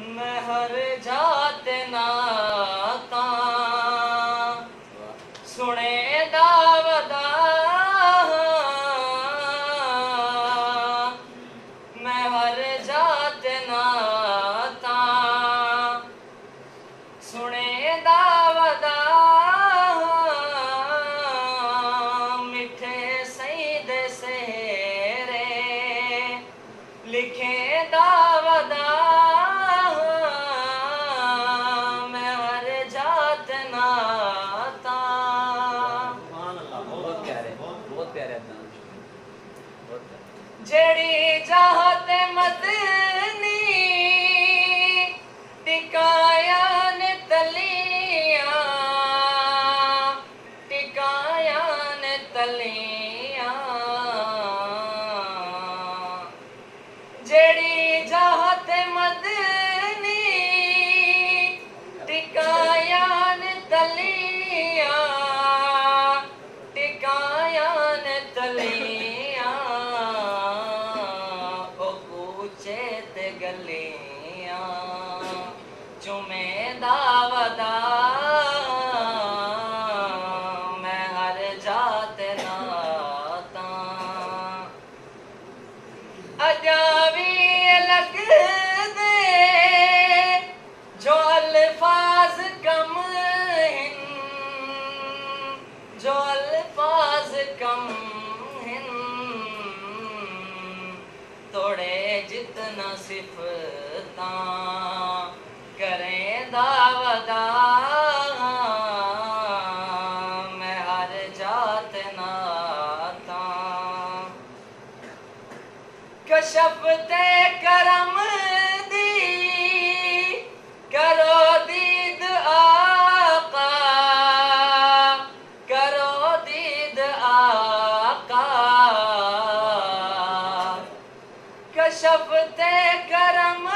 मैं हर जात नाता सुने दावदा मैं हर जात नाता सुने दावदा मिठे सईद सेरे लिखे दावदा जेड़ी चाहत मदनी टिकाया ने तलिया टिकाया ने तलिया जेड़ी चाहत मदनी टिकाया ने तलिया टिकाया ने तलिया गलियां चुमे दावदा मैं हर जात नाता अजावी लग दे जो अल्फाज कम हिन जो अल्फाज कम हिन तोड़े जितना सिफता करें दावदा मैं हर जात नाता कशफ ते करम दी करो दीद आका करो दीद आका कशफ ते करम